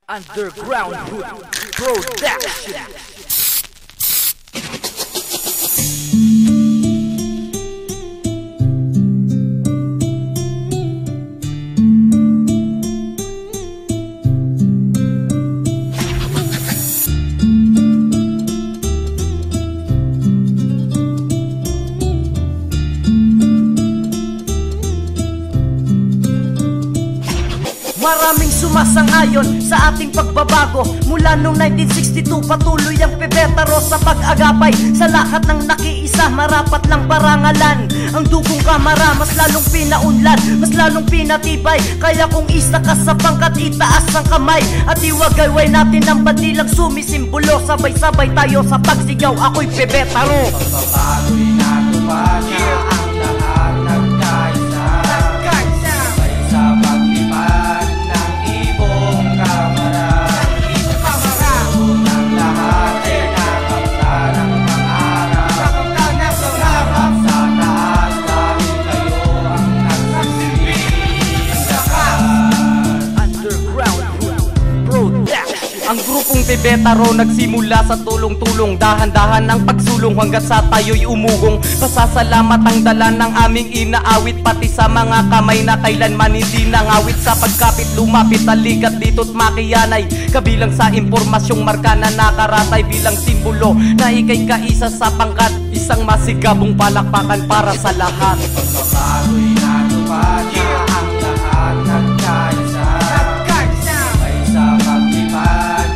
Underground Hood Production. Maraming sumasang-ayon sa ating pagbabago. Mula noong 1962 patuloy ang Pebetaro sa pag-agapay sa lahat ng nakiisa. Marapat lang parangalan ang dugong kamara. Mas lalong pinaunlad, mas lalong pinatibay. Kaya kung isa ka sa pangkat, itaas ang kamay at iwagayway natin ang bandilang sumisimbolo. Sabay-sabay tayo sa pagsigaw, ako'y Pebetaro. Pagbabago'y natupad na ang lahat nagkaisa. Sabay sa paglipad ang grupong Pebetaro nagsimula sa tulong-tulong. Dahan-dahan ang pagsulong hanggat sa tayo'y umugong. Pasasalamat ang dala ng aming inaawit, pati sa mga kamay na kailanman hindi nangawit. Sa pagkapit lumapit, alikat dito't makiyanay. Kabilang sa impormasyong marka na nakaratay bilang simbolo na ika'y kaisa sa pangkat. Isang masigabong palakpakan para sa lahat. Pagbabago'y natupad na ang lahat nagkaisa. Sabay sa paglipad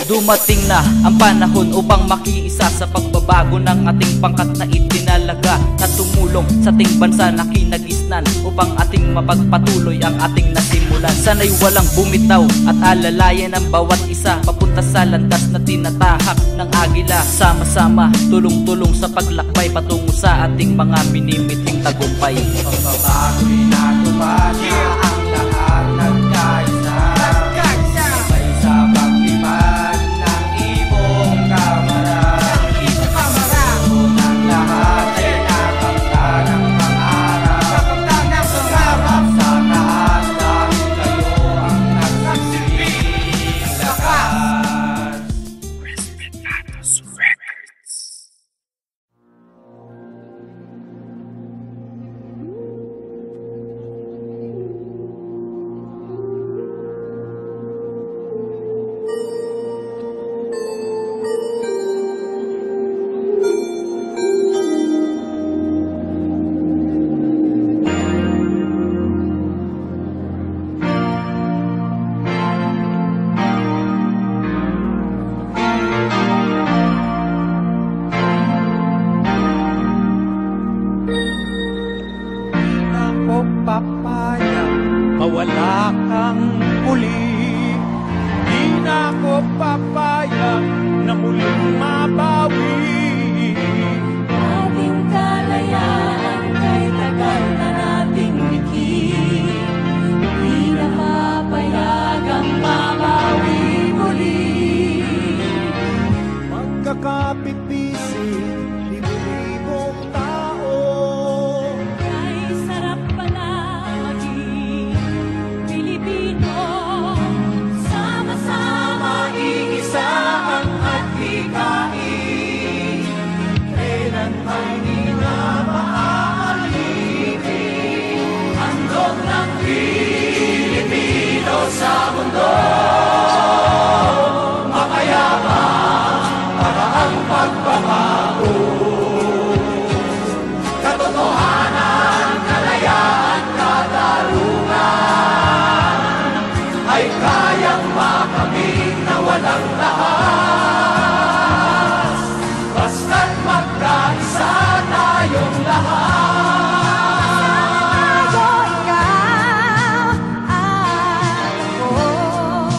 dumating na ang panahon upang makiisa sa pagbabago ng ating pangkat na itinalaga, na tumulong sa ating bansa na kinagisnan upang ating mapagpatuloy ang ating nasimulan. Sana'y walang bumitaw at alalayan ang bawat isa papunta sa landas na tinatahak ng agila. Sama-sama, tulong-tulong sa paglakbay patungo sa ating mga minimiting tagumpay. Pagbabago'y natupad na ang lahat nagkaisa. Sabay sa paglipad mawala kang muli. Di na ko papayag na muling mabawi. Ating kalayaan kay tagal na nating likid. Di na papayagang mabawi muli. Magkakapit-bisig, libo-libong tao. Ay sarap pala maging Pilipino. Sama-sama Iisa ang adhikain, kailanman di na maaalipin. Handog ng Pilipino sa mundo, mapayapang para ang pagbabago. Katotohanan, kalayaan, katarungan ay kayang makamit na walang lahas. Basta't magkaisa tayong lahat. ikaw at ako.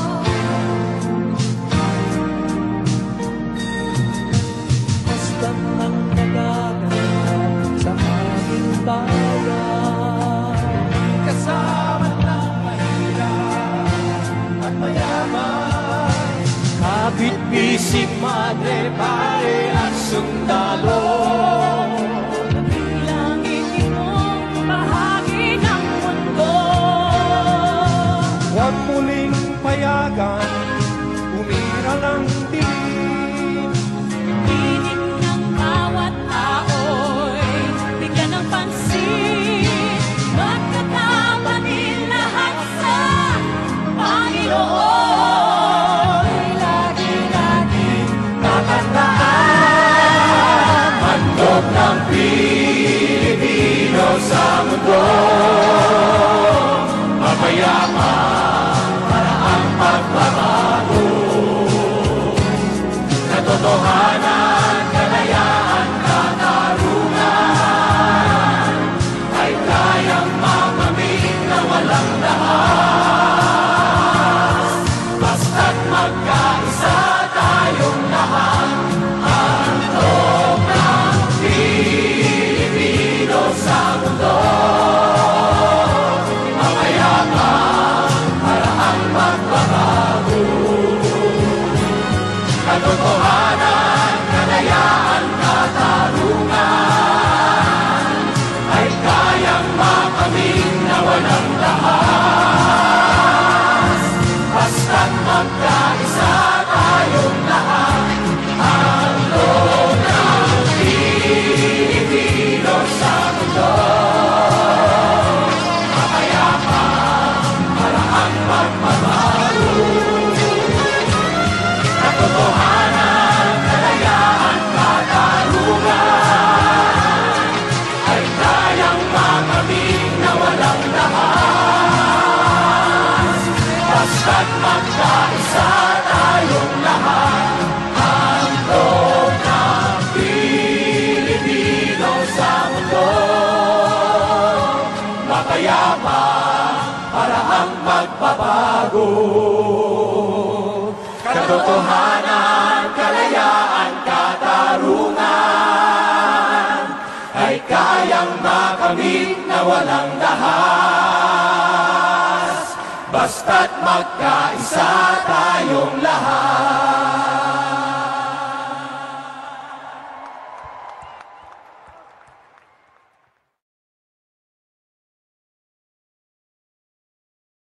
kapit, bisig, madre, pare at sundalo. Bilangin itong bahagi ng mundo. Huwag muling payagan, umira ng dilim. Pilit ng bawat tao'y bigyan ng pansin. Magkakapanin lahat sa Panginoon. Lagi-laging tatandaan, handog ng Pilipino sa mundo. Mapayapa para ang pagbabago. Katotohanan, kalayaan, katarungan ay kayang makamit na walang dahas. Basta't magkaisa tayong lahat, handog ng Pilipino sa mundo. Mapayapa para ang pagbabago. Katotohanan, kalayaan, katarungan ay kayang makamit na walang dahas. Basta't magkaisa tayong lahat, handog ng Pilipino sa mundo. Mapayapa para ang pagbabago. Katotohanan, kalayaan, katarungan ay kayang makamit na walang dahas. Basta't magkaisa tayong lahat, handog ng Pilipino sa mundo. Mapayapa para ang magbabago. Katotohanan, kalayaan, katarungan ay kayang makamit na walang dahas. Basta't magkaisa tayong lahat.